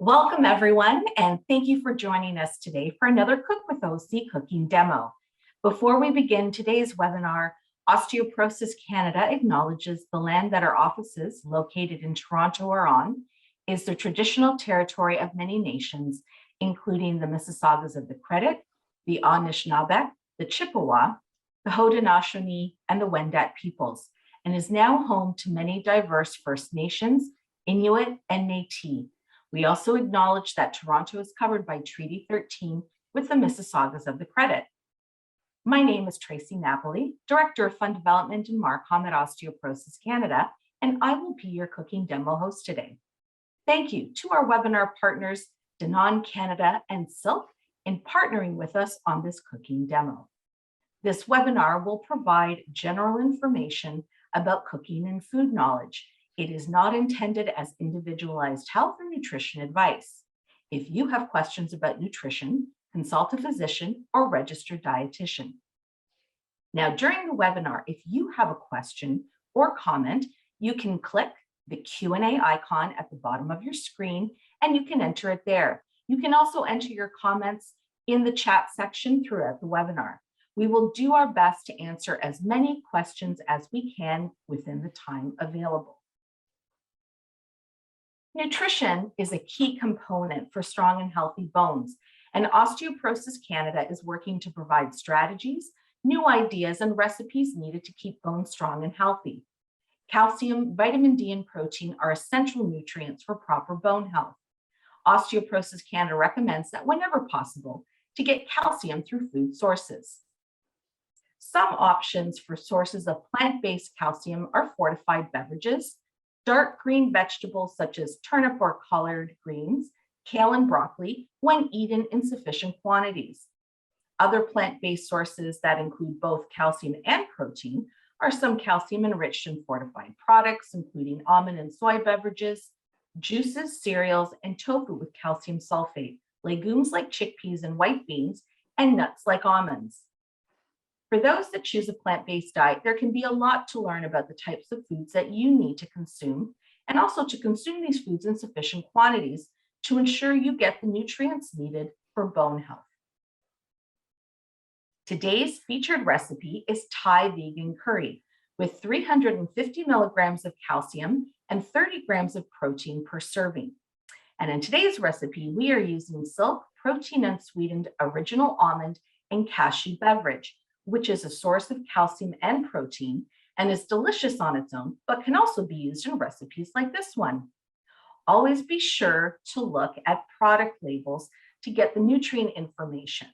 Welcome everyone, and thank you for joining us today for another Cook with OC cooking demo. Before we begin today's webinar, Osteoporosis Canada acknowledges the land that our offices, located in Toronto, are on, is the traditional territory of many nations, including the Mississaugas of the Credit, the Anishinaabe, the Chippewa, the Haudenosaunee, and the Wendat peoples, and is now home to many diverse First Nations, Inuit, and Métis. We also acknowledge that Toronto is covered by Treaty 13 with the Mississaugas of the Credit. My name is Tracie Napoli, Director of Fund Development and MARCOM at Osteoporosis Canada, and I will be your cooking demo host today. Thank you to our webinar partners, Danone Canada and Silk, in partnering with us on this cooking demo. This webinar will provide general information about cooking and food knowledge. It is not intended as individualized health or nutrition advice. If you have questions about nutrition, consult a physician or registered dietitian. Now, during the webinar, if you have a question or comment, you can click the Q&A icon at the bottom of your screen and you can enter it there. You can also enter your comments in the chat section throughout the webinar. We will do our best to answer as many questions as we can within the time available. Nutrition is a key component for strong and healthy bones, and Osteoporosis Canada is working to provide strategies, new ideas, and recipes needed to keep bones strong and healthy. Calcium, vitamin D, and protein are essential nutrients for proper bone health. Osteoporosis Canada recommends that whenever possible, to get calcium through food sources. Some options for sources of plant-based calcium are fortified beverages, dark green vegetables such as turnip or collard greens, kale and broccoli when eaten in sufficient quantities. Other plant-based sources that include both calcium and protein are some calcium-enriched and fortified products, including almond and soy beverages, juices, cereals, and tofu with calcium sulfate, legumes like chickpeas and white beans, and nuts like almonds. For those that choose a plant-based diet, there can be a lot to learn about the types of foods that you need to consume, and also to consume these foods in sufficient quantities to ensure you get the nutrients needed for bone health. Today's featured recipe is Thai vegan curry with 350 milligrams of calcium and 30 grams of protein per serving. And in today's recipe, we are using Silk Protein Unsweetened Original Almond and Cashew Beverage, which is a source of calcium and protein and is delicious on its own, but can also be used in recipes like this one. Always be sure to look at product labels to get the nutrient information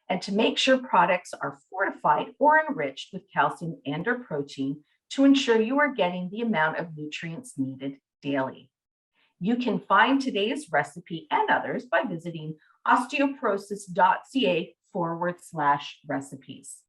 and to make sure products are fortified or enriched with calcium and or protein to ensure you are getting the amount of nutrients needed daily. You can find today's recipe and others by visiting osteoporosis.ca/recipes.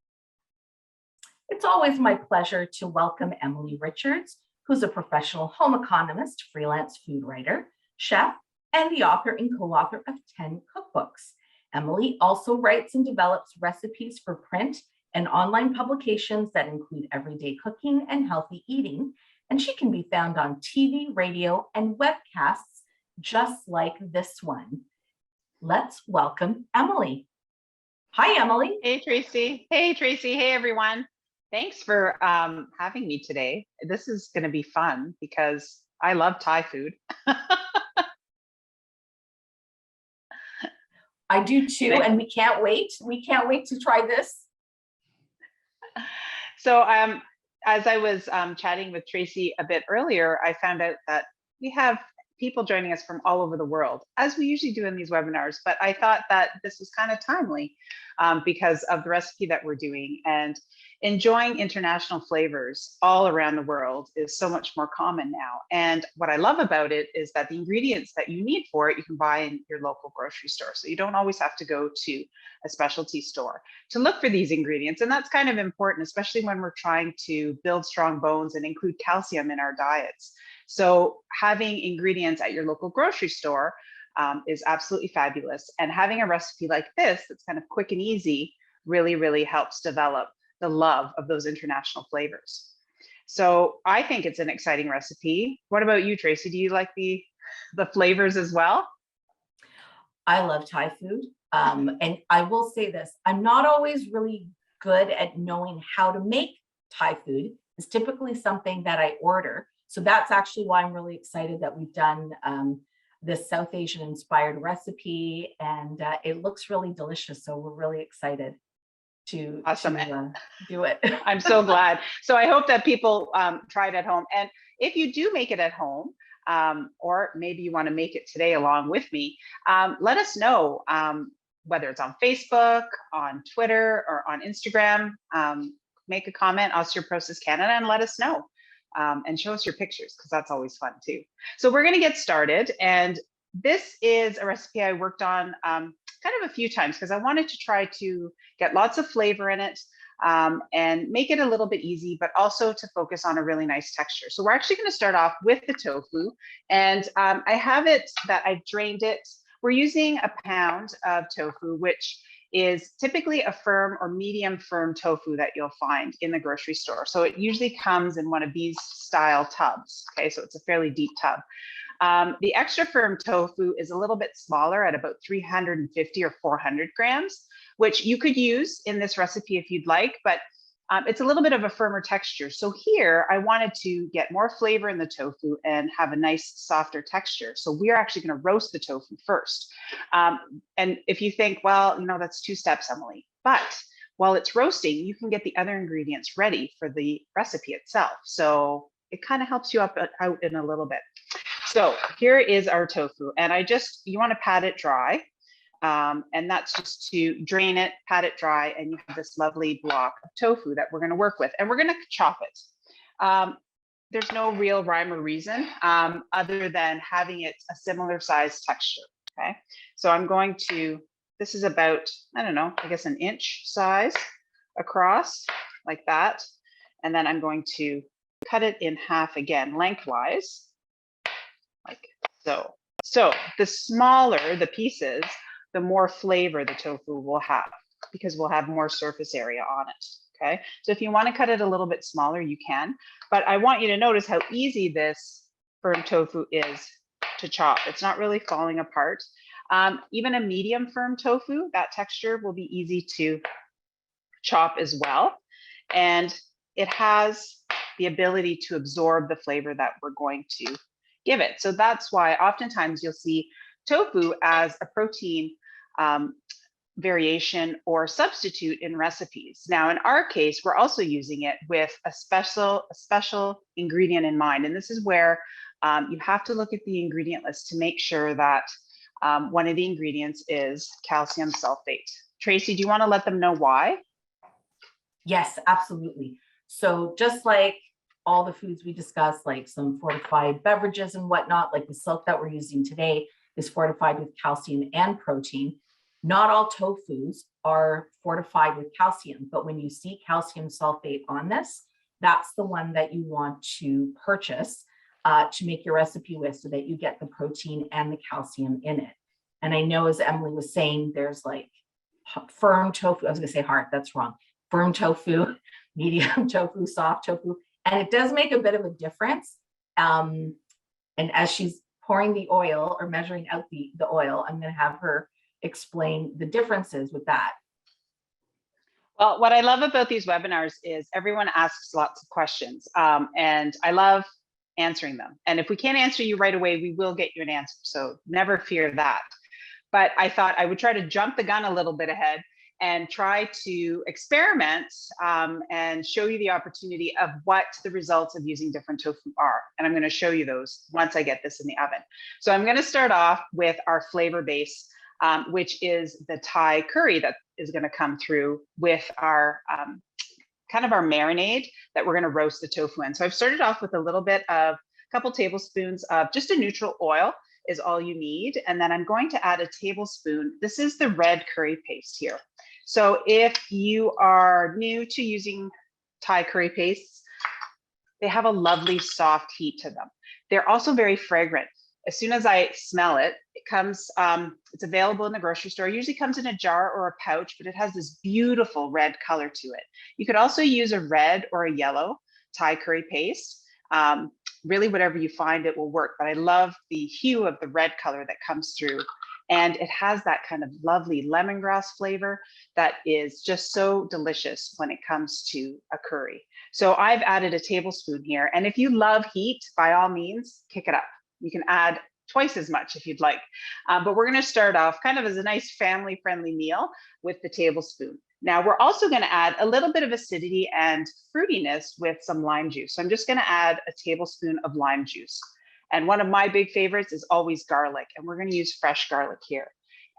It's always my pleasure to welcome Emily Richards, who's a professional home economist, freelance food writer, chef, and the author and co-author of 10 cookbooks. Emily also writes and develops recipes for print and online publications that include everyday cooking and healthy eating, and she can be found on TV, radio, and webcasts just like this one. Let's welcome Emily. Hi, Emily. Hey, Tracie. Hey, Tracie. Hey, everyone. Thanks for having me today. This is going to be fun because I love Thai food. I do too, and we can't wait. We can't wait to try this. So as I was chatting with Tracie a bit earlier, I found out that we have people joining us from all over the world, as we usually do in these webinars, but I thought that this was kind of timely because of the recipe that we're doing, and enjoying international flavors all around the world is so much more common now. And what I love about it is that the ingredients that you need for it, you can buy in your local grocery store. So you don't always have to go to a specialty store to look for these ingredients. And that's kind of important, especially when we're trying to build strong bones and include calcium in our diets. So having ingredients at your local grocery store is absolutely fabulous. And having a recipe like this that's kind of quick and easy really, really helps develop the love of those international flavors. So I think it's an exciting recipe. What about you, Tracie? Do you like the flavors as well? I love Thai food. And I will say this, I'm not always really good at knowing how to make Thai food. It's typically something that I order. So that's actually why I'm really excited that we've done this South Asian inspired recipe, and it looks really delicious. So we're really excited to Awesome. Do it. I'm so glad. So I hope that people try it at home. And if you do make it at home, or maybe you want to make it today along with me, let us know, whether it's on Facebook, on Twitter, or on Instagram. Make a comment, Osteoporosis Canada, and let us know. And show us your pictures, because that's always fun too. So we're going to get started. And this is a recipe I worked on kind of a few times, because I wanted to try to get lots of flavor in it, and make it a little bit easy, but also to focus on a really nice texture. So we're actually going to start off with the tofu. And I have it that I've drained it. We're using a pound of tofu, which is typically a firm or medium firm tofu that you'll find in the grocery store. So it usually comes in one of these style tubs. Okay, so it's a fairly deep tub. The extra firm tofu is a little bit smaller at about 350 or 400 grams, which you could use in this recipe if you'd like, but it's a little bit of a firmer texture. So here I wanted to get more flavor in the tofu and have a nice softer texture. So we're actually going to roast the tofu first. And if you think, well, that's 2 steps, Emily, but while it's roasting, you can get the other ingredients ready for the recipe itself. So it kind of helps you out in a little bit. So here is our tofu, and you want to pat it dry. And that's just to drain it, pat it dry, and you have this lovely block of tofu that we're going to work with, and we're going to chop it. There's no real rhyme or reason other than having it a similar size texture. Okay, so I'm going to, this is about, I don't know, I guess an inch size across, like that. And then I'm going to cut it in half again, lengthwise, like so. So the smaller the pieces, the more flavor the tofu will have, because we'll have more surface area on it. Okay, so if you want to cut it a little bit smaller, you can, but I want you to notice how easy this firm tofu is to chop. It's not really falling apart. Even a medium firm tofu, that texture will be easy to chop as well. And it has the ability to absorb the flavor that we're going to give it. So that's why oftentimes you'll see tofu as a protein variation or substitute in recipes. Now, in our case, we're also using it with a special ingredient in mind. And this is where you have to look at the ingredient list to make sure that one of the ingredients is calcium sulfate. Tracie, do you want to let them know why? Yes, absolutely. So just like all the foods we discussed, like some fortified beverages and whatnot, like the silk that we're using today is fortified with calcium and protein. Not all tofus are fortified with calcium, but when you see calcium sulfate on this, that's the one that you want to purchase to make your recipe with, so that you get the protein and the calcium in it. And I know, as Emily was saying, there's like firm tofu. I was going to say hard, that's wrong. Firm tofu, medium tofu, soft tofu. And it does make a bit of a difference. And as she's pouring the oil or measuring out the oil, I'm going to have her explain the differences with that. Well, what I love about these webinars is everyone asks lots of questions, and I love answering them. And if we can't answer you right away, we will get you an answer. So never fear that. But I thought I would try to jump the gun a little bit ahead and try to experiment and show you the opportunity of what the results of using different tofu are. And I'm going to show you those once I get this in the oven. So I'm going to start off with our flavor base, which is the Thai curry that is going to come through with our kind of our marinade that we're going to roast the tofu in. So I've started off with a little bit of a couple tablespoons of just a neutral oil is all you need. And then I'm going to add a tablespoon. This is the red curry paste here. So if you are new to using Thai curry pastes, they have a lovely soft heat to them. They're also very fragrant. As soon as I smell it, it comes, it's available in the grocery store. It usually comes in a jar or a pouch, but it has this beautiful red color to it. You could also use a red or a yellow Thai curry paste. Really, whatever you find, it will work. But I love the hue of the red color that comes through And it has that kind of lovely lemongrass flavor that is just so delicious when it comes to a curry. So I've added a tablespoon here. And if you love heat, by all means, kick it up. You can add twice as much if you'd like. But we're going to start off kind of as a nice family-friendly meal with the tablespoon. Now we're also going to add a little bit of acidity and fruitiness with some lime juice. So I'm just going to add a tablespoon of lime juice. And one of my big favorites is always garlic, and we're going to use fresh garlic here,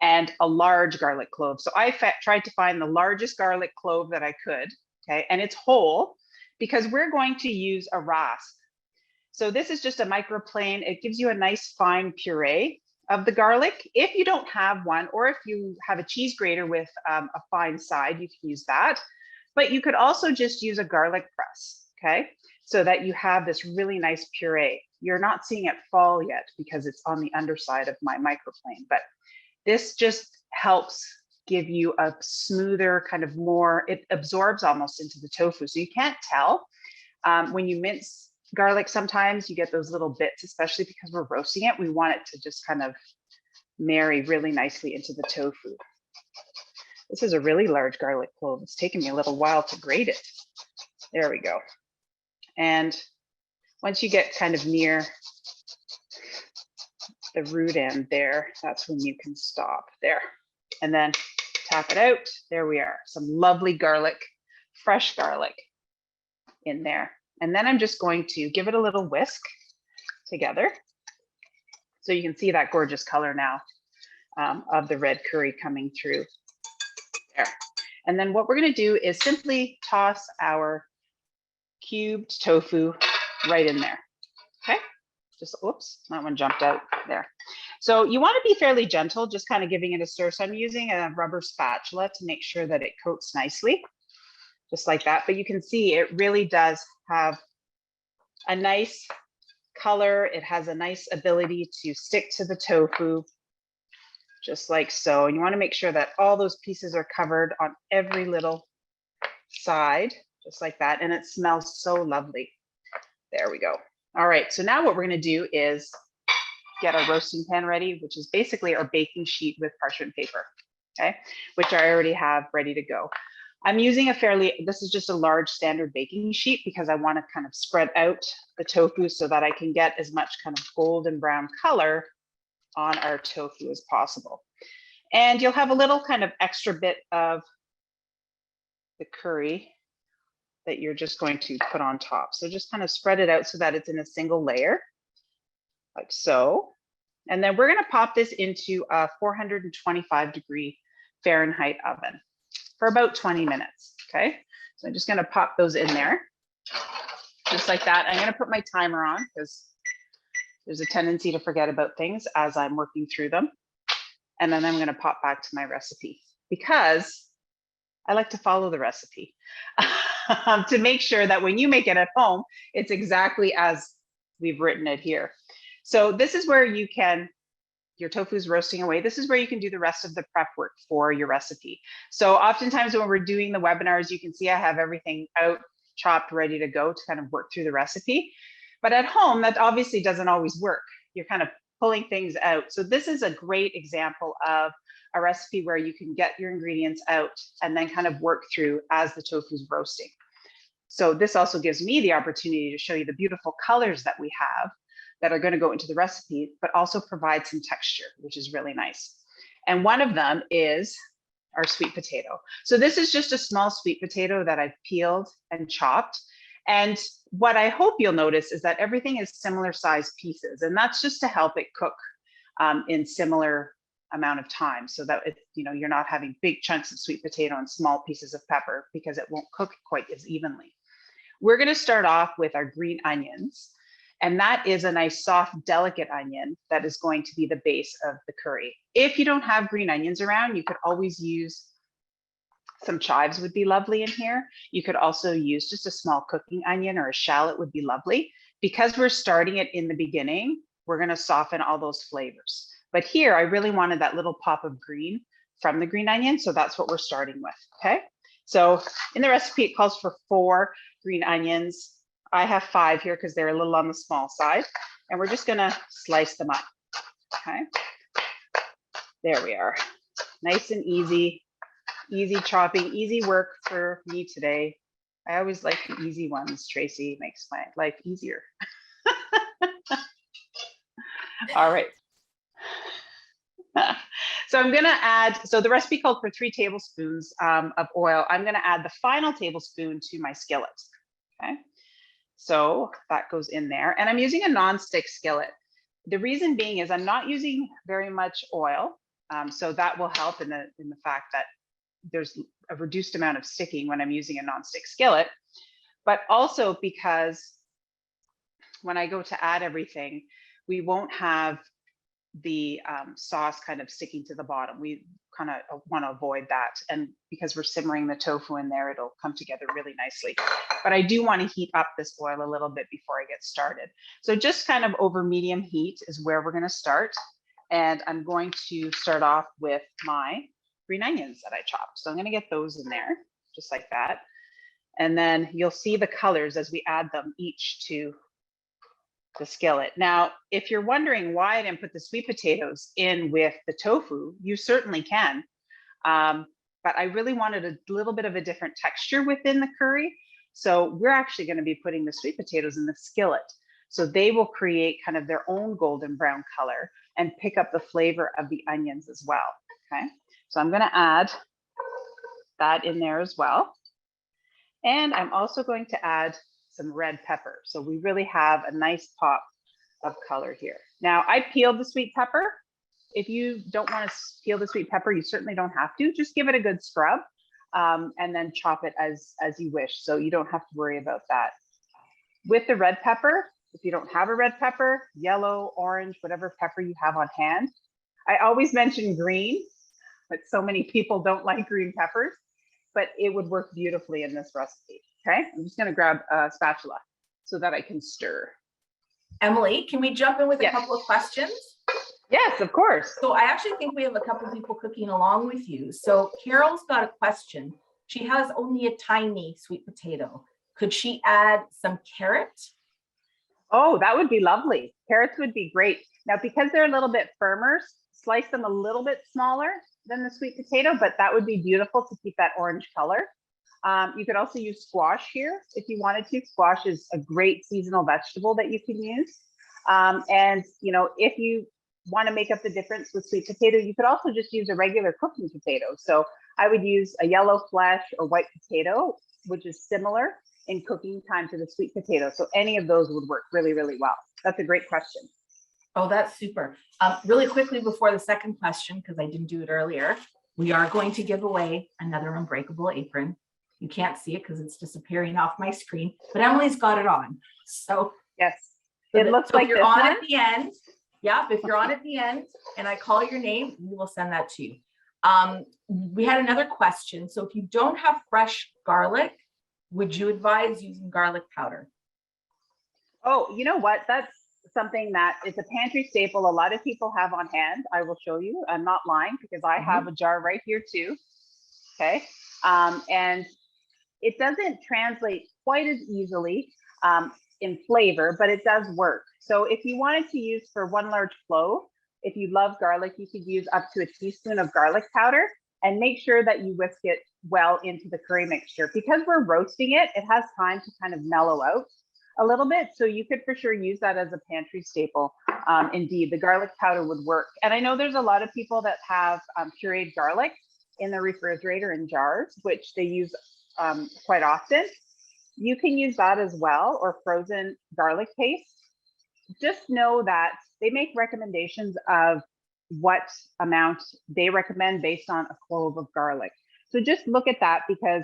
and a large garlic clove. So I tried to find the largest garlic clove that I could, okay, and it's whole because we're going to use a rasp. So this is just a microplane. It gives you a nice fine puree of the garlic. If you don't have one, or if you have a cheese grater with a fine side, you can use that. But you could also just use a garlic press, okay? So that you have this really nice puree. You're not seeing it fall yet because it's on the underside of my microplane, but this just helps give you a smoother kind of more, it absorbs almost into the tofu. So you can't tell when you mince garlic, sometimes you get those little bits, especially because we're roasting it. We want it to just kind of marry really nicely into the tofu. This is a really large garlic clove. It's taken me a little while to grate it. There we go. And once you get kind of near the root end there, that's when you can stop there. And then tap it out. There we are. Some lovely garlic, fresh garlic in there. And then I'm just going to give it a little whisk together. So you can see that gorgeous color now of the red curry coming through there. And then what we're going to do is simply toss our cubed tofu right in there. Okay, just, oops, that one jumped out there. So you want to be fairly gentle, just kind of giving it a stir. So I'm using a rubber spatula to make sure that it coats nicely, just like that. But you can see it really does have a nice color. It has a nice ability to stick to the tofu, just like so. And you want to make sure that all those pieces are covered on every little side, just like that. And it smells so lovely. There we go. All right, so now what we're going to do is get our roasting pan ready, which is basically our baking sheet with parchment paper, okay, which I already have ready to go. I'm using this is just a large standard baking sheet because I want to kind of spread out the tofu so that I can get as much kind of golden brown color on our tofu as possible. And you'll have a little kind of extra bit of the curry that you're just going to put on top. So just kind of spread it out so that it's in a single layer, like so. And then we're going to pop this into a 425-degree Fahrenheit oven for about 20 minutes, okay? So I'm just going to pop those in there, just like that. I'm going to put my timer on because there's a tendency to forget about things as I'm working through them. And then I'm going to pop back to my recipe because I like to follow the recipe to make sure that when you make it at home, it's exactly as we've written it here. So this is where you can, your tofu's roasting away. This is where you can do the rest of the prep work for your recipe. So oftentimes when we're doing the webinars, you can see I have everything out, chopped, ready to go to kind of work through the recipe. But at home, that obviously doesn't always work. You're kind of pulling things out. So this is a great example of a recipe where you can get your ingredients out and then kind of work through as the tofu's roasting. So this also gives me the opportunity to show you the beautiful colors that we have that are going to go into the recipe, but also provide some texture, which is really nice. And one of them is our sweet potato. So this is just a small sweet potato that I've peeled and chopped. And what I hope you'll notice is that everything is similar sized pieces, and that's just to help it cook in similar amount of time, so that you're not having big chunks of sweet potato and small pieces of pepper because it won't cook quite as evenly. We're going to start off with our green onions, and that is a nice soft delicate onion that is going to be the base of the curry. If you don't have green onions around, you could always use some chives would be lovely in here. You could also use just a small cooking onion or a shallot would be lovely. Because we're starting it in the beginning, we're going to soften all those flavors. But here, I really wanted that little pop of green from the green onion, so that's what we're starting with, okay? So in the recipe, it calls for 4 green onions. I have 5 here because they're a little on the small side, and we're just gonna slice them up, okay? There we are. Nice and easy chopping, easy work for me today. I always like the easy ones. Tracie makes my life easier. All right. So I'm gonna add, so the recipe called for 3 tablespoons of oil. I'm gonna add the final tablespoon to my skillet, okay? So that goes in there, and I'm using a non-stick skillet. The reason being is I'm not using very much oil, so that will help in the fact that there's a reduced amount of sticking when I'm using a non-stick skillet, but also because when I go to add everything, we won't have the sauce kind of sticking to the bottom. We kind of want to avoid that. And because we're simmering the tofu in there, it'll come together really nicely. But I do want to heat up this oil a little bit before I get started. So just kind of over medium heat is where we're going to start. And I'm going to start off with my green onions that I chopped. So I'm going to get those in there just like that. And then you'll see the colors as we add them each to the skillet. Now, if you're wondering why I didn't put the sweet potatoes in with the tofu, you certainly can. But I really wanted a little bit of a different texture within the curry. So we're actually going to be putting the sweet potatoes in the skillet. So they will create kind of their own golden brown color and pick up the flavor of the onions as well. Okay, so I'm going to add that in there as well. And I'm also going to add some red pepper. So we really have a nice pop of color here. Now I peeled the sweet pepper. If you don't want to peel the sweet pepper, you certainly don't have to. Just give it a good scrub and then chop it as you wish. So you don't have to worry about that. With the red pepper, if you don't have a red pepper, yellow, orange, whatever pepper you have on hand. I always mention green, but so many people don't like green peppers, but it would work beautifully in this recipe. Okay, I'm just gonna grab a spatula so that I can stir. Emily, can we jump in with a couple of questions? Yes, of course. So I actually think we have a couple of people cooking along with you. So Carol's got a question. She has only a tiny sweet potato. Could she add some carrot? Oh, that would be lovely. Carrots would be great. Now, because they're a little bit firmer, slice them a little bit smaller than the sweet potato, but that would be beautiful to keep that orange color. You could also use squash here if you wanted to. Squash is a great seasonal vegetable that you can use. And you know, if you want to make up the difference with sweet potato, you could also just use a regular cooking potato. So I would use a yellow flesh or white potato, which is similar in cooking time to the sweet potato. So any of those would work really, really well. That's a great question. Oh, that's super. Really quickly before the second question, because I didn't do it earlier, we are going to give away another unbreakable apron. You can't see it because it's disappearing off my screen, but Emily's got it on. So yes, it looks like you're on at the end. Yep, if you're on at the end and I call your name, we will send that to you. We had another question. So if you don't have fresh garlic, would you advise using garlic powder? Oh, you know what? That's something that is a pantry staple a lot of people have on hand. I will show you. I'm not lying because I have a jar right here too. Okay. And it doesn't translate quite as easily in flavor, but it does work. So if you wanted to use for 1 large clove, if you love garlic, you could use up to a teaspoon of garlic powder and make sure that you whisk it well into the curry mixture. Because we're roasting it, it has time to kind of mellow out a little bit. So you could for sure use that as a pantry staple. Indeed, the garlic powder would work. And I know there's a lot of people that have pureed garlic in the refrigerator in jars, which they use quite often. You can use that as well, or frozen garlic paste. Just know that they make recommendations of what amount they recommend based on a clove of garlic. So just look at that, because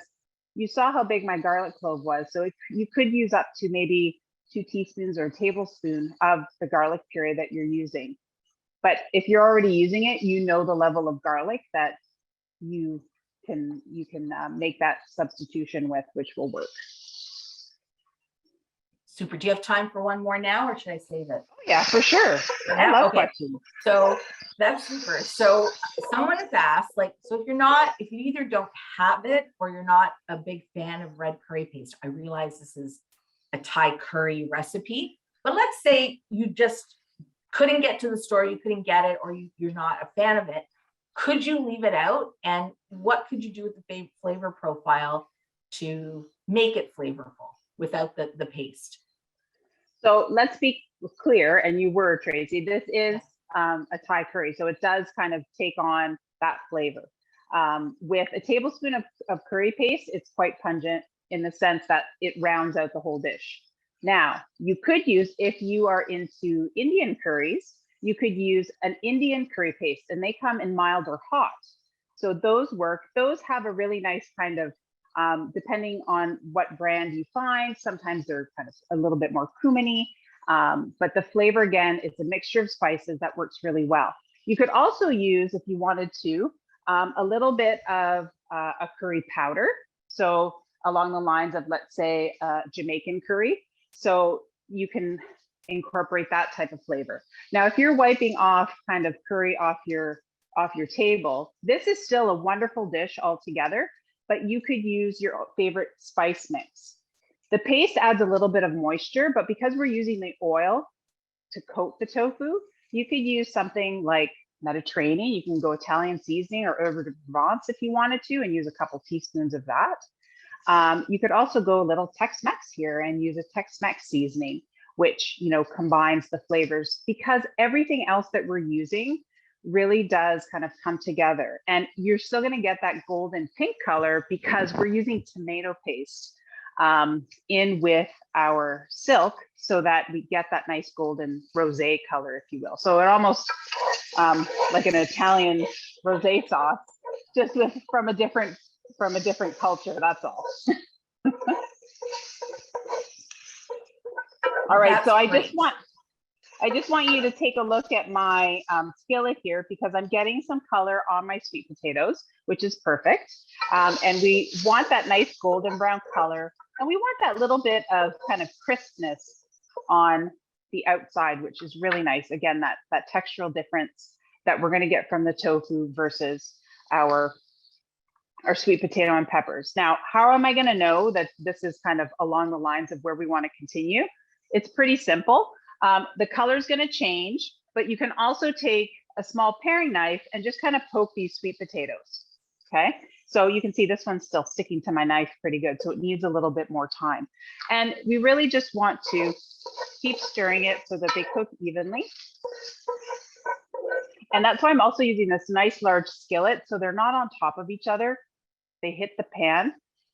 you saw how big my garlic clove was. So you could use up to maybe 2 teaspoons or a tablespoon of the garlic puree that you're using. But if you're already using it, you know the level of garlic that you can make that substitution with, which will work. Super. Do you have time for one more now, or should I save it? Oh, yeah, for sure. I love questions. So that's super. So someone has asked, like, so if you either don't have it or you're not a big fan of red curry paste, I realize this is a Thai curry recipe, but let's say you just couldn't get to the store, you couldn't get it, or you're not a fan of it. Could you leave it out? And what could you do with the flavor profile to make it flavorful without the paste? So let's be clear, and you were, Tracie, this is a Thai curry, so it does kind of take on that flavor. With a tablespoon of curry paste, it's quite pungent in the sense that it rounds out the whole dish. Now, you could use, if you are into Indian curries, you could use an Indian curry paste, and they come in mild or hot. So those work. Those have a really nice kind of, depending on what brand you find, sometimes they're kind of a little bit more cuminy, but the flavor, again, it's a mixture of spices that works really well. You could also use, if you wanted to, a little bit of a curry powder. So along the lines of, let's say, Jamaican curry. So you can incorporate that type of flavor. Now, if you're wiping off kind of curry off your table, this is still a wonderful dish altogether, but you could use your favorite spice mix. The paste adds a little bit of moisture, but because we're using the oil to coat the tofu, you could use something like Mediterranean. You can go Italian seasoning or Herbe de Provence if you wanted to, and use a couple teaspoons of that. You could also go a little Tex-Mex here and use a Tex-Mex seasoning, which, you know, combines the flavors, because everything else that we're using really does kind of come together. And you're still going to get that golden pink color because we're using tomato paste in with our silk, so that we get that nice golden rosé color, if you will. So it almost like an Italian rosé sauce, just from a different culture. That's all. All right, That's so great. I just want you to take a look at my skillet here, because I'm getting some color on my sweet potatoes, which is perfect. And we want that nice golden brown color, and we want that little bit of kind of crispness on the outside, which is really nice. Again, that textural difference that we're going to get from the tofu versus our sweet potato and peppers. Now, how am I going to know that this is kind of along the lines of where we want to continue? It's pretty simple. The color is going to change, but you can also take a small paring knife and just kind of poke these sweet potatoes. Okay, so you can see this one's still sticking to my knife pretty good, so it needs a little bit more time. And we really just want to keep stirring it so that they cook evenly. And that's why I'm also using this nice large skillet, so they're not on top of each other. They hit the pan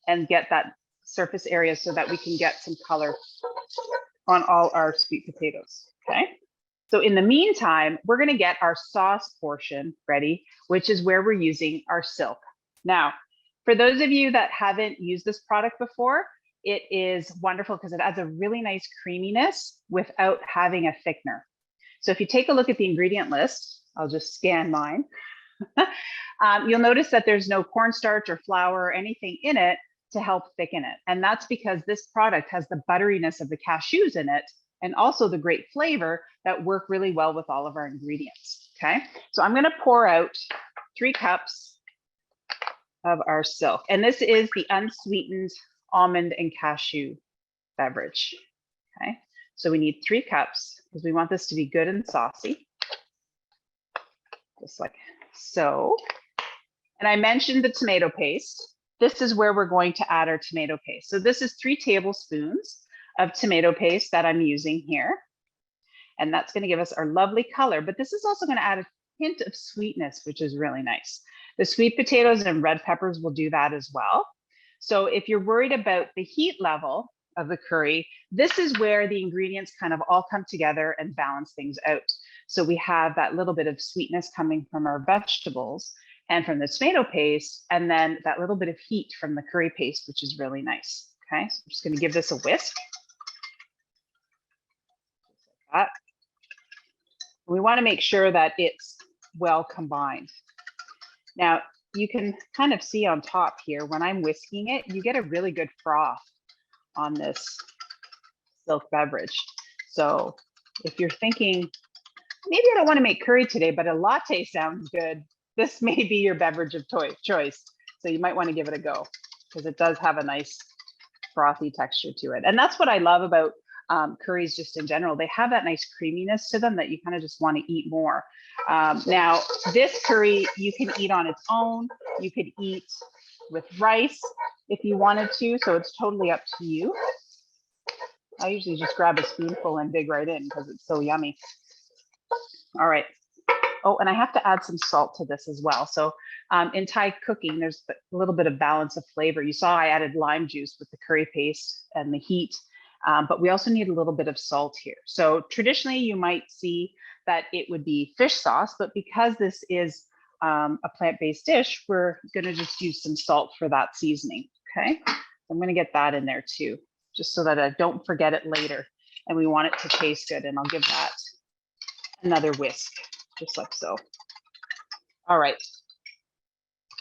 and get that surface area so that we can get some color on all our sweet potatoes. Okay, so in the meantime, we're going to get our sauce portion ready, which is where we're using our silk. Now, for those of you that haven't used this product before, it is wonderful because it adds a really nice creaminess without having a thickener. So if you take a look at the ingredient list, I'll just scan mine. You'll notice that there's no cornstarch or flour or anything in it to help thicken it. And that's because this product has the butteriness of the cashews in it, and also the great flavor that work really well with all of our ingredients. Okay, so I'm going to pour out 3 cups of our silk. And this is the unsweetened almond and cashew beverage. Okay, so we need 3 cups because we want this to be good and saucy. Just like so. And I mentioned the tomato paste. This is where we're going to add our tomato paste. So this is 3 tablespoons of tomato paste that I'm using here. And that's going to give us our lovely color, but this is also going to add a hint of sweetness, which is really nice. The sweet potatoes and red peppers will do that as well. So if you're worried about the heat level of the curry, this is where the ingredients kind of all come together and balance things out. So we have that little bit of sweetness coming from our vegetables and from the tomato paste, and then that little bit of heat from the curry paste, which is really nice. Okay, so I'm just going to give this a whisk. Just like that. We want to make sure that it's well combined. Now, you can kind of see on top here, when I'm whisking it, you get a really good froth on this silk beverage. So if you're thinking, maybe I don't want to make curry today, but a latte sounds good, this may be your beverage of choice. So you might want to give it a go because it does have a nice frothy texture to it. And that's what I love about curries just in general, they have that nice creaminess to them that you kind of just want to eat more. Now, this curry you can eat on its own. You could eat with rice if you wanted to, so it's totally up to you. I usually just grab a spoonful and dig right in because it's so yummy. All right. Oh, and I have to add some salt to this as well. So in Thai cooking, there's a little bit of balance of flavor. You saw I added lime juice with the curry paste and the heat, but we also need a little bit of salt here. So traditionally you might see that it would be fish sauce, but because this is a plant-based dish, we're gonna just use some salt for that seasoning, okay? I'm gonna get that in there too, just so that I don't forget it later. And we want it to taste good, and I'll give that another whisk, just like so. All right,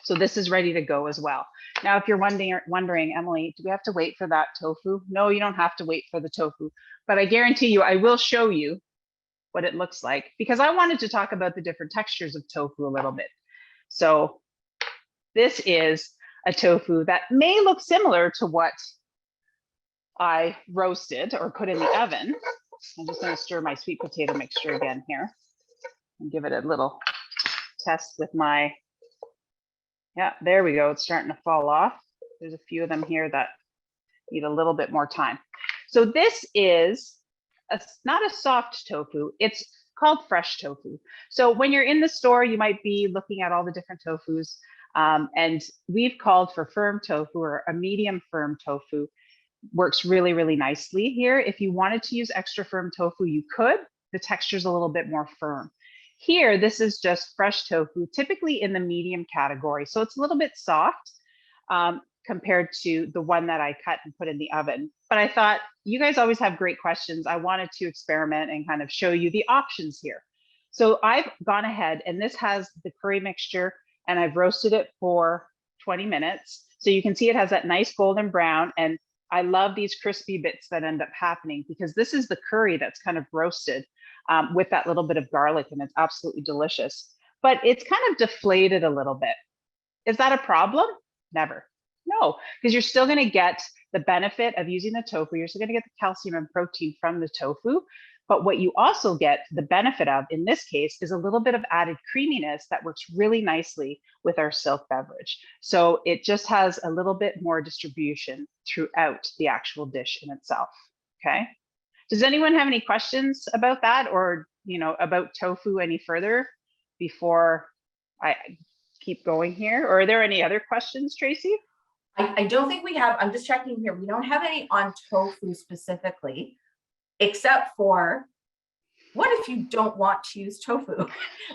so this is ready to go as well. Now, if you're wondering, Emily, do we have to wait for that tofu? No, you don't have to wait for the tofu, but I guarantee you, I will show you what it looks like, because I wanted to talk about the different textures of tofu a little bit. So this is a tofu that may look similar to what I roasted or put in the oven. I'm just going to stir my sweet potato mixture again here and give it a little test with my, yeah, there we go. It's starting to fall off. There's a few of them here that need a little bit more time. So this is not a soft tofu, it's called fresh tofu. So when you're in the store, you might be looking at all the different tofus, and we've called for firm tofu, or a medium firm tofu. Works really, really nicely here. If you wanted to use extra firm tofu, you could. The texture's a little bit more firm. Here, this is just fresh tofu, typically in the medium category. So it's a little bit soft compared to the one that I cut and put in the oven. But I thought, you guys always have great questions. I wanted to experiment and kind of show you the options here. So I've gone ahead, and this has the curry mixture, and I've roasted it for 20 minutes. So you can see it has that nice golden brown, and I love these crispy bits that end up happening, because this is the curry that's kind of roasted with that little bit of garlic, and it's absolutely delicious. But it's kind of deflated a little bit. Is that a problem? Never. No, because you're still going to get the benefit of using the tofu. You're still going to get the calcium and protein from the tofu. But what you also get the benefit of in this case is a little bit of added creaminess that works really nicely with our silk beverage. So it just has a little bit more distribution throughout the actual dish in itself. Okay. Does anyone have any questions about that, or about tofu any further before I keep going here? Or are there any other questions, Tracie? I don't think we have. I'm just checking here. We don't have any on tofu specifically, except for, what if you don't want to use tofu?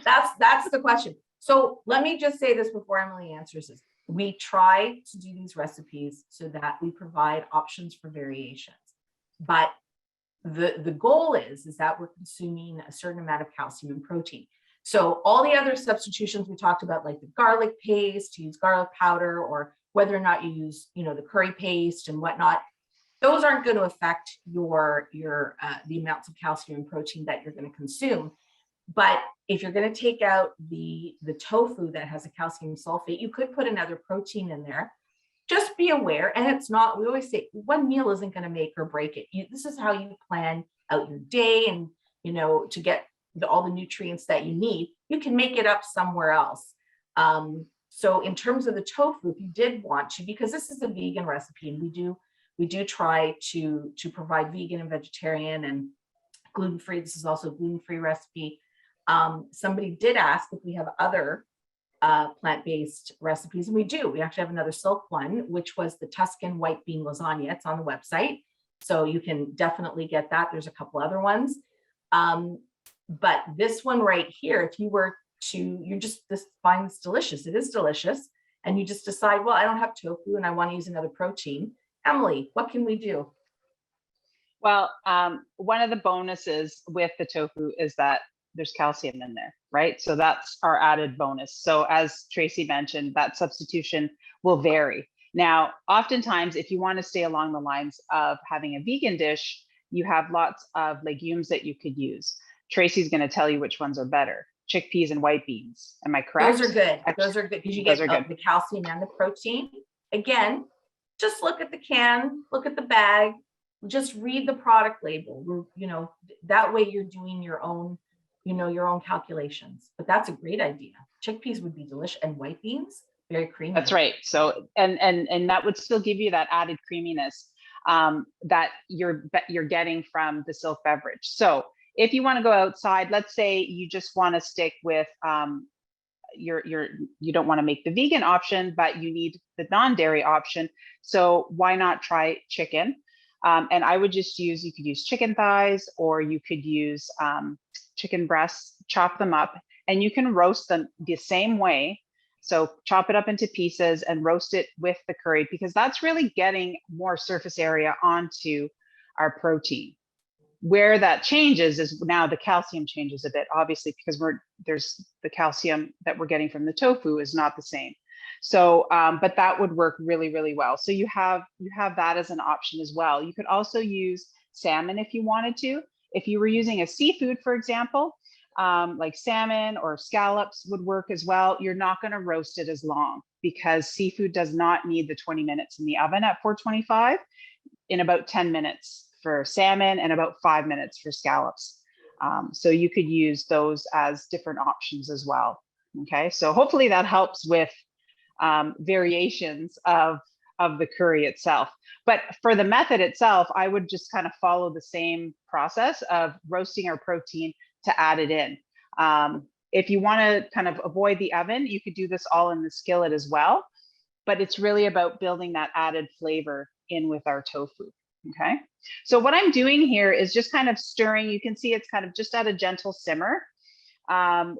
That's the question. So let me just say this before Emily answers this. We try to do these recipes so that we provide options for variations, but the goal is that we're consuming a certain amount of calcium and protein. So all the other substitutions we talked about, like the garlic paste, to use garlic powder, or whether or not you use, the curry paste and whatnot, those aren't going to affect your the amounts of calcium and protein that you're going to consume. But if you're going to take out the tofu that has a calcium sulfate, you could put another protein in there. Just be aware, and it's not, we always say one meal isn't going to make or break it. This is how you plan out your day, and to get all the nutrients that you need. You can make it up somewhere else. So in terms of the tofu, if you did want to, because this is a vegan recipe, and we do try to provide vegan and vegetarian and gluten-free. This is also a gluten-free recipe. Somebody did ask if we have other plant-based recipes, and we do. We actually have another silk one, which was the Tuscan white bean lasagna. It's on the website, so you can definitely get that. There's a couple other ones, but this one right here, if you were to, this find this delicious. It is delicious, and you just decide, well, I don't have tofu and I want to use another protein. Emily, what can we do? Well, one of the bonuses with the tofu is that there's calcium in there, right? So that's our added bonus. So as Tracie mentioned, that substitution will vary. Now, oftentimes, if you want to stay along the lines of having a vegan dish, you have lots of legumes that you could use. Tracie's going to tell you which ones are better. Chickpeas and white beans. Am I correct? Those are good. Those are good because you get the calcium and the protein. Again, just look at the can, look at the bag, just read the product label. You know, that way you're doing your own, you know, your own calculations. But that's a great idea. Chickpeas would be delicious, and white beans, very creamy. That's right. So and that would still give you that added creaminess that you're getting from the Silk Beverage. So if you want to go outside, let's say you just want to stick with you don't want to make the vegan option, but you need the non-dairy option. So why not try chicken? And I would just use, you could use chicken thighs, or you could use chicken breasts, chop them up, and you can roast them the same way. So chop it up into pieces and roast it with the curry, because that's really getting more surface area onto our protein. Where that changes is now the calcium changes a bit, obviously, because there's the calcium that we're getting from the tofu is not the same. So, but that would work really, really well. So you have that as an option as well. You could also use salmon if you wanted to. If you were using a seafood, for example, like salmon or scallops would work as well. You're not going to roast it as long, because seafood does not need the 20 minutes in the oven at 425, in about 10 minutes for salmon and about 5 minutes for scallops. So you could use those as different options as well. Okay, so hopefully that helps with variations of the curry itself. But for the method itself, I would just kind of follow the same process of roasting our protein to add it in. If you want to kind of avoid the oven, you could do this all in the skillet as well. But it's really about building that added flavor in with our tofu. Okay, so what I'm doing here is just kind of stirring. You can see it's kind of just at a gentle simmer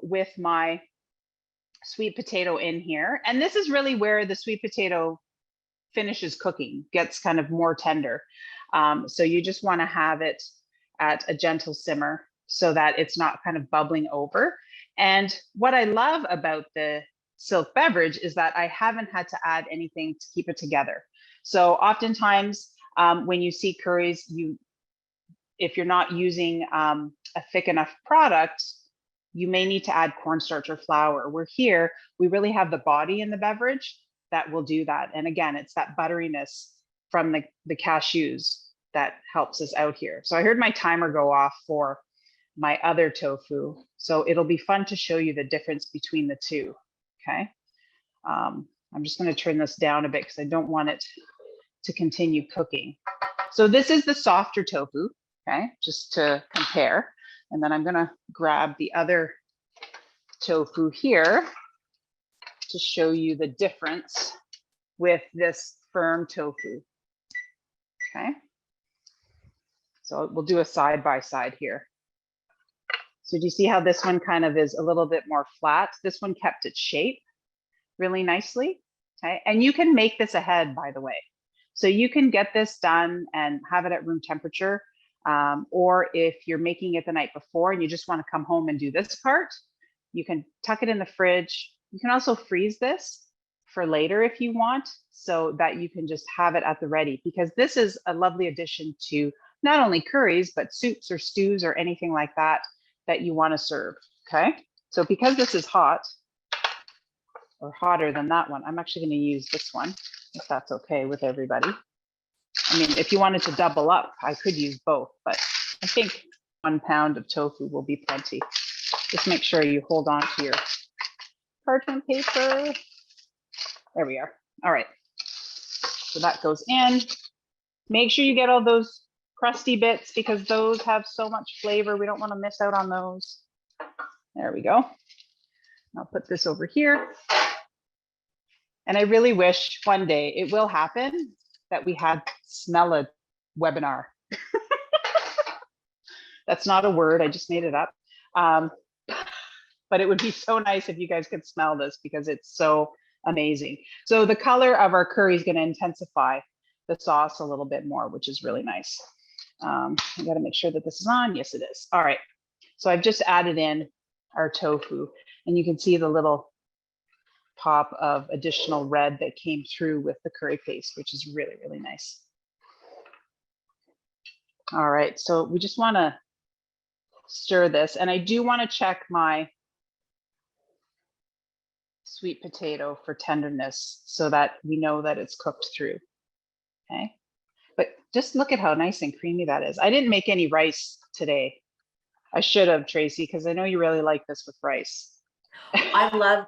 with my sweet potato in here. And this is really where the sweet potato finishes cooking, gets kind of more tender. So you just want to have it at a gentle simmer so that it's not kind of bubbling over. And what I love about the Silk Beverage is that I haven't had to add anything to keep it together. So oftentimes when you see curries, if you're not using a thick enough product, you may need to add cornstarch or flour. We're here, we really have the body in the beverage that will do that. And again, it's that butteriness from the cashews that helps us out here. So I heard my timer go off for my other tofu. So it'll be fun to show you the difference between the two, okay? I'm just gonna turn this down a bit because I don't want it to continue cooking. So this is the softer tofu, okay, just to compare. And then I'm gonna grab the other tofu here to show you the difference with this firm tofu, okay? So we'll do a side by side here. So do you see how this one kind of is a little bit more flat? This one kept its shape really nicely, okay? And you can make this ahead, by the way. So you can get this done and have it at room temperature. Or if you're making it the night before and you just want to come home and do this part, you can tuck it in the fridge. You can also freeze this for later if you want, so that you can just have it at the ready, because this is a lovely addition to not only curries, but soups or stews or anything like that that you want to serve, okay? So because this is hot, or hotter than that one, I'm actually going to use this one, if that's okay with everybody. I mean, if you wanted to double up, I could use both, but I think 1 pound of tofu will be plenty. Just make sure you hold on to your parchment paper. There we are. All right. So that goes in. Make sure you get all those crusty bits, because those have so much flavor. We don't want to miss out on those. There we go. I'll put this over here. And I really wish one day, it will happen, that we had smell a webinar. That's not a word, I just made it up. But it would be so nice if you guys could smell this, because it's so amazing. So the color of our curry is going to intensify the sauce a little bit more, which is really nice. I got to make sure that this is on. Yes, it is. All right. So I've just added in our tofu, and you can see the little pop of additional red that came through with the curry paste, which is really, really nice. All right, so we just want to stir this, and I do want to check my sweet potato for tenderness so that we know that it's cooked through. Okay, But just look at how nice and creamy that is. I didn't make any rice today. I should have, Tracie, because I know you really like this with rice. I love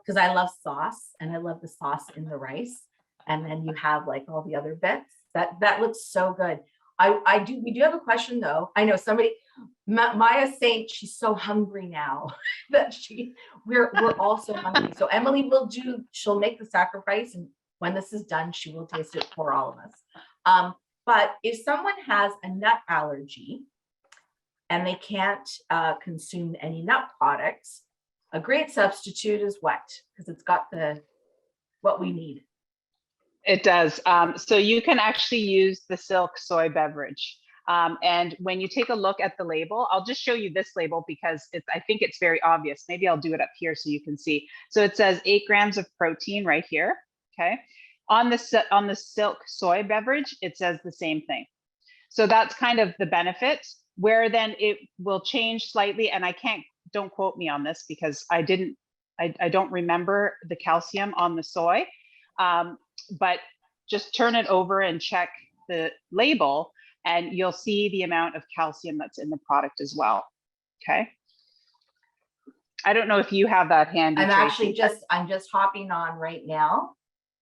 sauce, and I love the sauce in the rice. And then you have like all the other bits. That looks so good. We do have a question though. I know somebody, Maya Saint, she's so hungry now that we're all so hungry. So Emily she'll make the sacrifice, and when this is done, she will taste it for all of us. But if someone has a nut allergy and they can't consume any nut products, a great substitute is what? Because it's got what we need. It does. So you can actually use the Silk soy beverage. And when you take a look at the label, I'll just show you this label because I think it's very obvious. Maybe I'll do it up here so you can see. So it says 8 grams of protein right here. Okay. On the Silk soy beverage, it says the same thing. So that's kind of the benefit, where then it will change slightly. And don't quote me on this because I don't remember the calcium on the soy. But just turn it over and check the label and you'll see the amount of calcium that's in the product as well. Okay. I don't know if you have that handy. I'm just hopping on right now.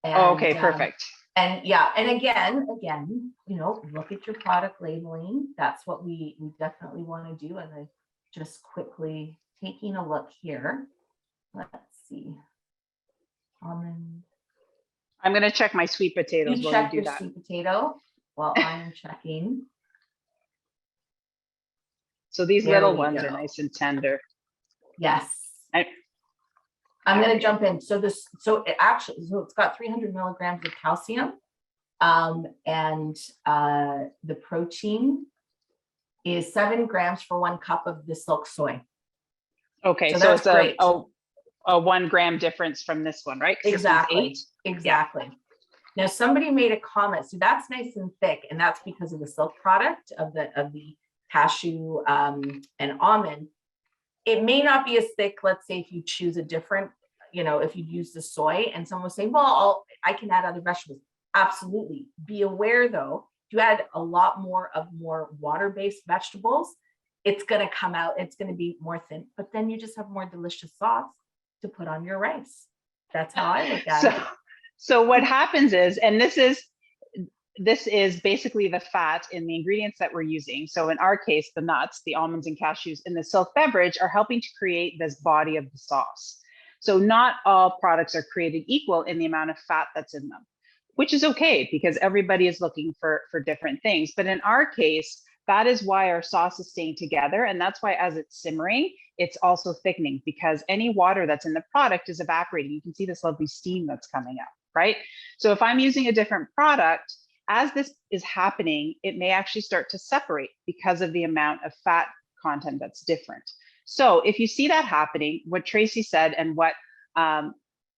And, okay, perfect. And yeah, and again, look at your product labeling. That's what we definitely want to do. And I just quickly taking a look here. Let's see. Almond. I'm going to check my sweet potatoes. You check your sweet potato while I'm checking. So these little ones are nice and tender. Yes. I'm going to jump in. So it's got 300 milligrams of calcium, and the protein is 7 grams for 1 cup of the Silk soy. Okay, so it's a 1 gram difference from this one, right? Exactly. Exactly. Yeah. Now somebody made a comment. So that's nice and thick, and that's because of the Silk product of the cashew and almond. It may not be as thick, let's say, if you choose a different, if you use the soy, and someone will say, well, I can add other vegetables. Absolutely. Be aware though, if you add a lot more water-based vegetables, it's going to come out, it's going to be more thin, but then you just have more delicious sauce to put on your rice. That's how I look at it. So what happens is, and this is basically the fat in the ingredients that we're using. So in our case, the nuts, the almonds and cashews in the Silk beverage are helping to create this body of the sauce. So not all products are created equal in the amount of fat that's in them, which is okay because everybody is looking for different things. But in our case, that is why our sauce is staying together. And that's why as it's simmering, it's also thickening because any water that's in the product is evaporating. You can see this lovely steam that's coming up, right? So if I'm using a different product, as this is happening, it may actually start to separate because of the amount of fat content that's different. So if you see that happening, what Tracie said and what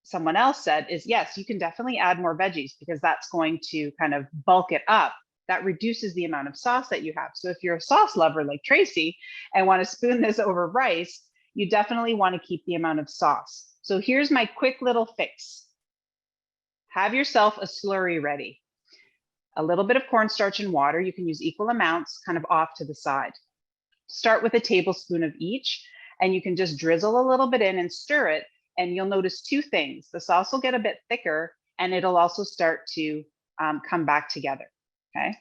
someone else said is, yes, you can definitely add more veggies because that's going to kind of bulk it up. That reduces the amount of sauce that you have. So if you're a sauce lover like Tracie and want to spoon this over rice, you definitely want to keep the amount of sauce. So here's my quick little fix. Have yourself a slurry ready. A little bit of cornstarch and water. You can use equal amounts kind of off to the side. Start with a tablespoon of each, and you can just drizzle a little bit in and stir it, and you'll notice 2 things. The sauce will get a bit thicker, and it'll also start to come back together. Okay,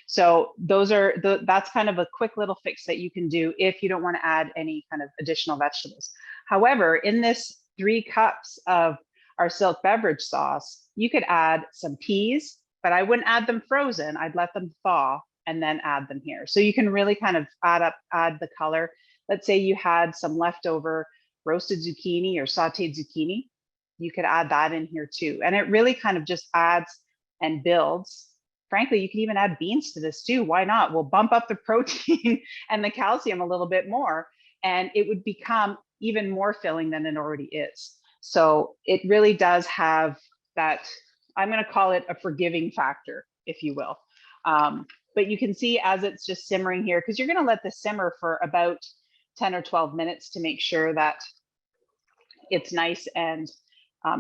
so that's kind of a quick little fix that you can do if you don't want to add any kind of additional vegetables. However, in this 3 cups of our Silk beverage sauce, you could add some peas, but I wouldn't add them frozen. I'd let them thaw and then add them here. So you can really kind of add the color. Let's say you had some leftover roasted zucchini or sauteed zucchini. You could add that in here too. And it really kind of just adds and builds. Frankly, you can even add beans to this too. Why not? We'll bump up the protein and the calcium a little bit more, and it would become even more filling than it already is. So it really does have that, I'm going to call it a forgiving factor, if you will. But you can see as it's just simmering here, because you're going to let this simmer for about 10 or 12 minutes to make sure that it's nice and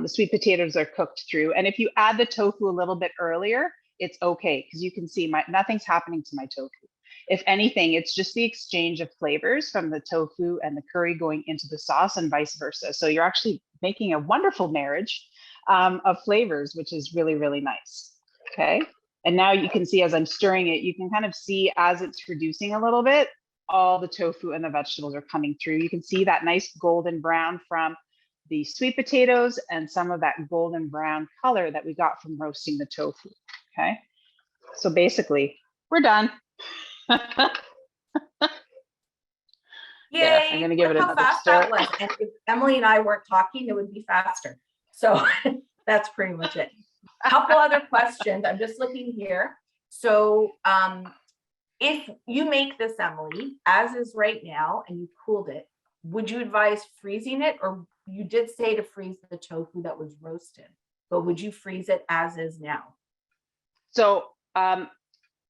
the sweet potatoes are cooked through. And if you add the tofu a little bit earlier, it's okay, because you can see nothing's happening to my tofu. If anything, it's just the exchange of flavors from the tofu and the curry going into the sauce and vice versa. So you're actually making a wonderful marriage of flavors, which is really, really nice. Okay. And now you can see, as I'm stirring it, you can kind of see as it's reducing a little bit, all the tofu and the vegetables are coming through. You can see that nice golden brown from the sweet potatoes and some of that golden brown color that we got from roasting the tofu. Okay. So basically, we're done. Yay, there, I'm going to give look it how another fast stir. that was. And if Emily and I weren't talking, it would be faster. So that's pretty much it. A couple other questions. I'm just looking here. So if you make this, Emily, as is right now, and you cooled it, would you advise freezing it? Or you did say to freeze the tofu that was roasted, but would you freeze it as is now? So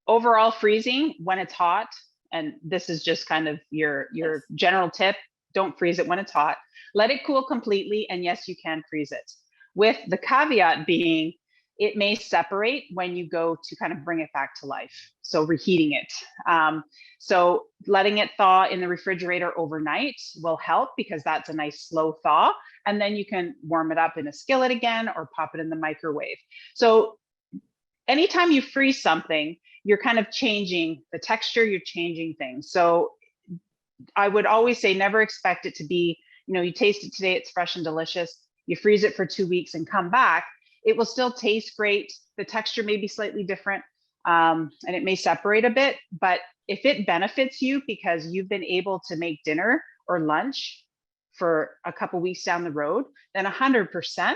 overall freezing when it's hot, and this is just kind of your general tip, don't freeze it when it's hot. Let it cool completely, and yes, you can freeze it. With the caveat being, it may separate when you go to kind of bring it back to life. So reheating it. So letting it thaw in the refrigerator overnight will help, because that's a nice slow thaw. And then you can warm it up in a skillet again or pop it in the microwave. So anytime you freeze something, you're kind of changing the texture, you're changing things. So I would always say never expect it to be, you taste it today, it's fresh and delicious. You freeze it for 2 weeks and come back, it will still taste great. The texture may be slightly different, and it may separate a bit, but if it benefits you because you've been able to make dinner or lunch for a couple weeks down the road, then 100%,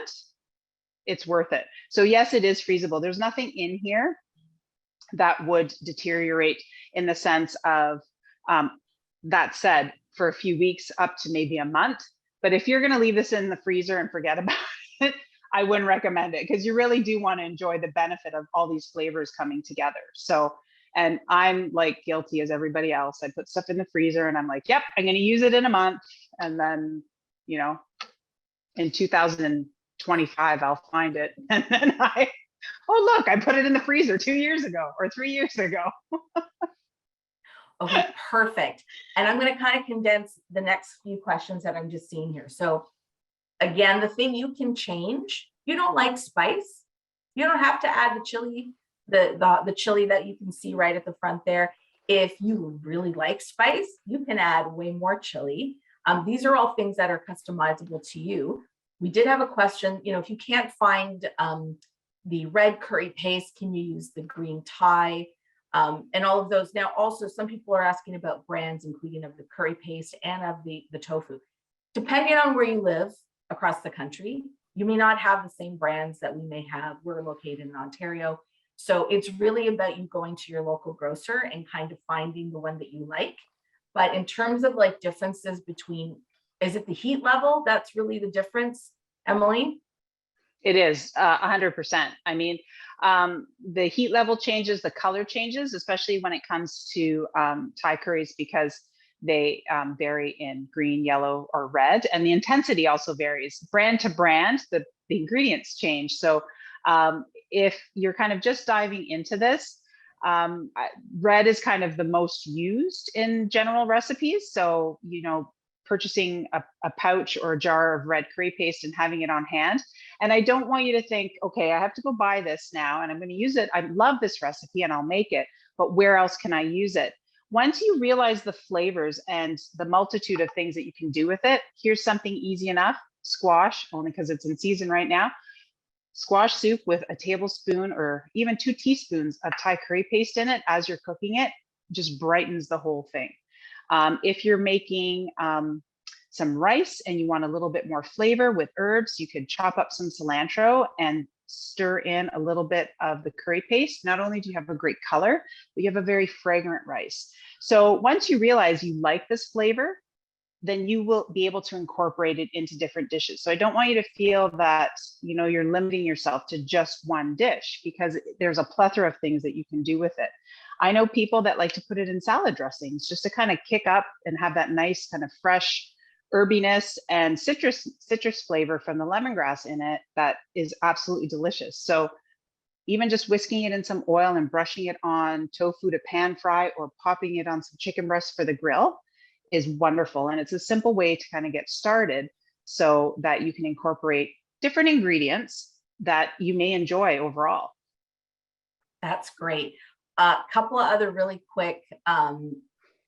it's worth it. So yes, it is freezable. There's nothing in here that would deteriorate in the sense of, that said, for a few weeks up to maybe a month. But if you're going to leave this in the freezer and forget about it, I wouldn't recommend it, because you really do want to enjoy the benefit of all these flavors coming together. So, and I'm like guilty as everybody else. I put stuff in the freezer and I'm like, yep, I'm going to use it in a month. And then, in 2025, I'll find it. And then oh, look, I put it in the freezer 2 years ago or 3 years ago. Okay, perfect. And I'm going to kind of condense the next few questions that I'm just seeing here. So again, the thing you can change, you don't like spice, you don't have to add the chili, the chili that you can see right at the front there. If you really like spice, you can add way more chili. These are all things that are customizable to you. We did have a question, if you can't find the red curry paste, can you use the green Thai? And all of those. Now, also, some people are asking about brands, including of the curry paste and of the tofu. Depending on where you live across the country, you may not have the same brands that we may have. We're located in Ontario. So it's really about you going to your local grocer and kind of finding the one that you like. But in terms of like differences between, is it the heat level that's really the difference, Emily? It is 100%. I mean, the heat level changes, the color changes, especially when it comes to Thai curries, because they vary in green, yellow, or red. And the intensity also varies. Brand to brand, the ingredients change. So if you're kind of just diving into this, red is kind of the most used in general recipes. So, purchasing a pouch or a jar of red curry paste and having it on hand. And I don't want you to think, okay, I have to go buy this now and I'm going to use it. I love this recipe and I'll make it, but where else can I use it? Once you realize the flavors and the multitude of things that you can do with it, here's something easy enough. Squash, only because it's in season right now. Squash soup with a tablespoon or even 2 teaspoons of Thai curry paste in it as you're cooking it just brightens the whole thing. If you're making some rice and you want a little bit more flavor with herbs, you could chop up some cilantro and stir in a little bit of the curry paste. Not only do you have a great color, but you have a very fragrant rice. So once you realize you like this flavor, then you will be able to incorporate it into different dishes. So I don't want you to feel that, you're limiting yourself to just one dish, because there's a plethora of things that you can do with it. I know people that like to put it in salad dressings just to kind of kick up and have that nice kind of fresh herbiness and citrus flavor from the lemongrass in it that is absolutely delicious. So Even just whisking it in some oil and brushing it on tofu to pan fry or popping it on some chicken breasts for the grill is wonderful. And it's a simple way to kind of get started so that you can incorporate different ingredients that you may enjoy overall. That's great. A couple of other really quick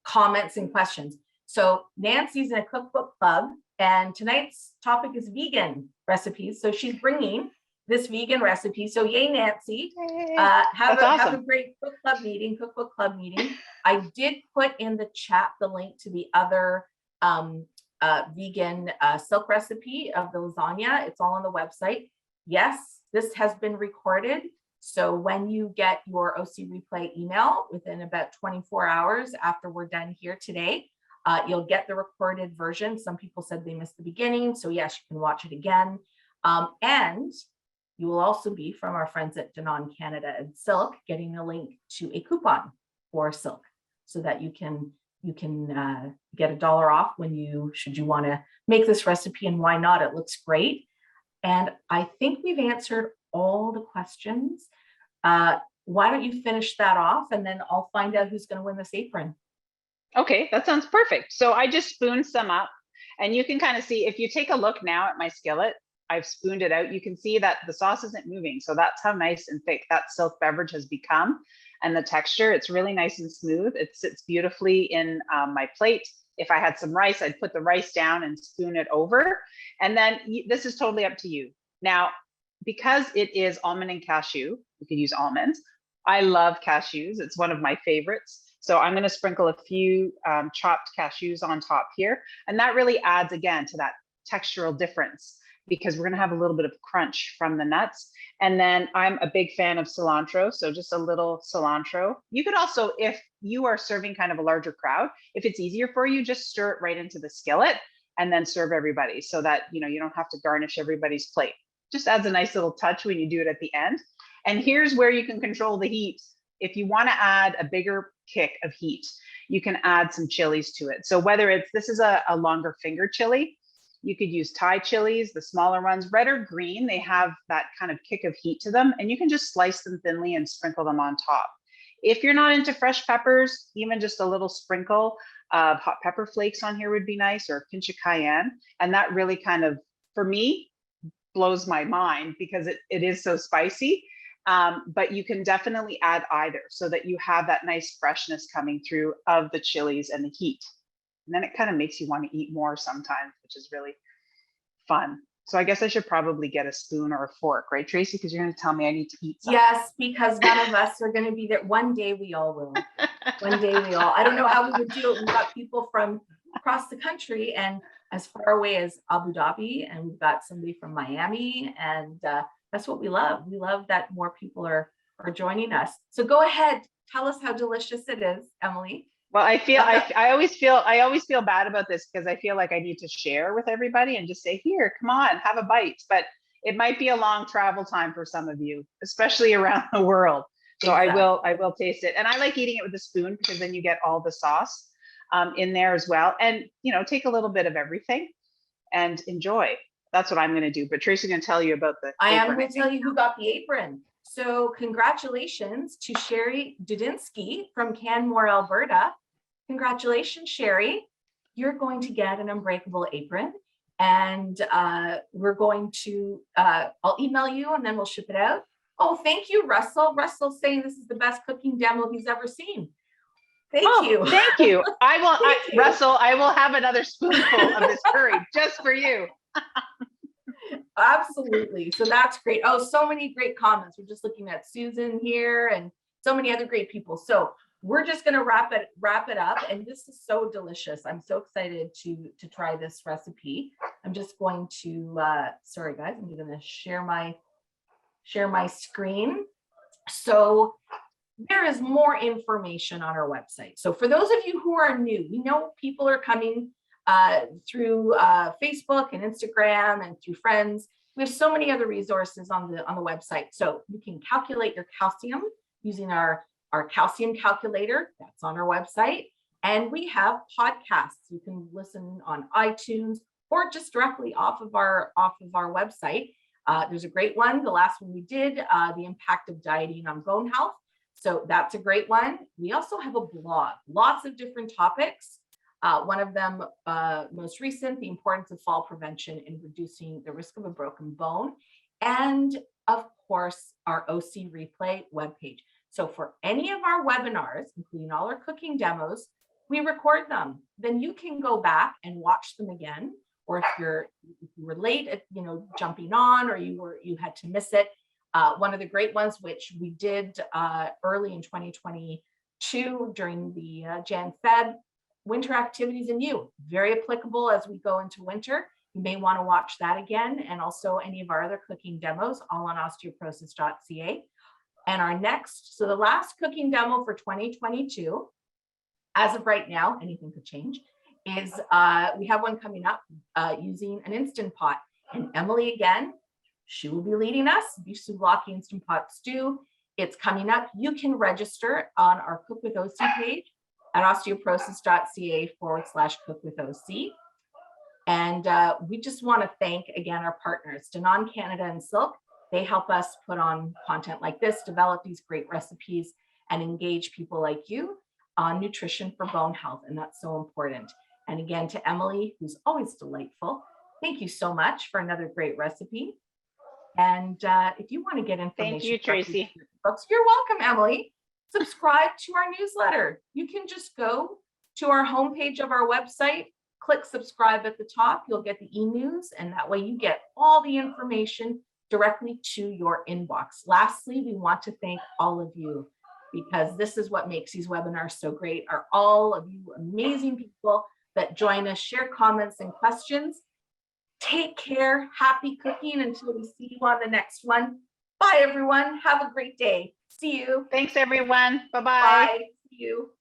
comments and questions. So Nancy's in a cookbook club, and tonight's topic is vegan recipes. So she's bringing this vegan recipe. So yay, Nancy. Have a great cookbook club meeting. I did put in the chat the link to the other vegan silk recipe of the lasagna. It's all on the website. Yes, this has been recorded. So when you get your OC replay email within about 24 hours after we're done here today, you'll get the recorded version. Some people said they missed the beginning. So yes, you can watch it again. And you will also be, from our friends at Danone Canada and Silk, getting a link to a coupon for Silk so that you can get $1 off should you want to make this recipe, and why not? It looks great. And I think we've answered all the questions. Why don't you finish that off, and then I'll find out who's going to win this apron. Okay, that sounds perfect. So I just spooned some up, and you can kind of see, if you take a look now at my skillet, I've spooned it out. You can see that the sauce isn't moving. So that's how nice and thick that silk beverage has become. And the texture, it's really nice and smooth. It sits beautifully in my plate. If I had some rice, I'd put the rice down and spoon it over. And then this is totally up to you. Now, because it is almond and cashew, you could use almonds. I love cashews. It's one of my favorites. So I'm going to sprinkle a few chopped cashews on top here. And that really adds, again, to that textural difference, because we're going to have a little bit of crunch from the nuts. And then I'm a big fan of cilantro. So just a little cilantro. You could also, if you are serving kind of a larger crowd, if it's easier for you, just stir it right into the skillet and then serve everybody, so that, you don't have to garnish everybody's plate. Just adds a nice little touch when you do it at the end. And here's where you can control the heat. If you want to add a bigger kick of heat, you can add some chilies to it. So whether this is a longer finger chili, you could use Thai chilies, the smaller ones, red or green. They have that kind of kick of heat to them, and you can just slice them thinly and sprinkle them on top. If you're not into fresh peppers, even just a little sprinkle of hot pepper flakes on here would be nice, or a pinch of cayenne. And that really kind of, for me, blows my mind, because it is so spicy. But you can definitely add either, so that you have that nice freshness coming through of the chilies and the heat. And then it kind of makes you want to eat more sometimes, which is really fun. So I guess I should probably get a spoon or a fork, right, Tracie? Because you're going to tell me I need to eat something. Yes, because none of us are going to be there. One day we all will. One day we all. I don't know how we would do it. We've got people from across the country and as far away as Abu Dhabi, and we've got somebody from Miami, and that's what we love. We love that more people are joining us. So go ahead, tell us how delicious it is, Emily. Well, I always feel bad about this, because I feel like I need to share with everybody and just say, here, come on, have a bite. But it might be a long travel time for some of you, especially around the world. So exactly. I will taste it. And I like eating it with a spoon, because then you get all the sauce in there as well. And, take a little bit of everything and enjoy. That's what I'm going to do. But Tracie's going to tell you about the I am going to tell you who got the apron. So congratulations to Sherry Dudinsky from Canmore, Alberta. Congratulations, Sherry. You're going to get an Unbreakable apron, and we're going to, I'll email you and then we'll ship it out. Oh, thank you, Russell. Russell's saying this is the best cooking demo he's ever seen. Thank you. Thank you. Russell, I will have another spoonful of this curry just for you. Absolutely. So that's great. Oh, so many great comments. We're just looking at Susan here and so many other great people. So we're just going to wrap it up. And this is so delicious. I'm so excited to try this recipe. I'm just going to, sorry guys, I'm going to share my screen. So there is more information on our website. So for those of you who are new, we know people are coming through Facebook and Instagram and through friends. We have so many other resources on the website. So you can calculate your calcium using our calcium calculator. That's on our website. And we have podcasts. You can listen on iTunes or just directly off of our website. There's a great one, the last one we did, the impact of dieting on bone health. So that's a great one. We also have a blog, lots of different topics. One of them, most recent, the importance of fall prevention in reducing the risk of a broken bone. And of course, our OC replay webpage. So for any of our webinars, including all our cooking demos, we record them. Then you can go back and watch them again. Or if you were late at jumping on, or you had to miss it. One of the great ones, which we did early in 2022 during the Jan-Feb winter activities in you, very applicable as we go into winter. You may want to watch that again, and also any of our other cooking demos, all on osteoporosis.ca. And our next, so the last cooking demo for 2022, as of right now, anything could change, is we have one coming up using an Instant Pot. And Emily, again, she will be leading us, beef souvlaki Instant Pot stew. It's coming up. You can register on our Cook with OC page at osteoporosis.ca/cook with OC. And we just want to thank, again, our partners, Danone Canada and Silk. They help us put on content like this, develop these great recipes, and engage people like you on nutrition for bone health. And that's so important. And again, to Emily, who's always delightful, thank you so much for another great recipe. And if you want to get information, thank you, Tracie. Folks, you're welcome, Emily. Subscribe to our newsletter. You can just go to our homepage of our website, click subscribe at the top. You'll get the e-news, and that way you get all the information directly to your inbox. Lastly, we want to thank all of you, because this is what makes these webinars so great, are all of you amazing people that join us, share comments and questions. Take care. Happy cooking until we see you on the next one. Bye, everyone. Have a great day. See you. Thanks, everyone. Bye-bye. Bye. See you.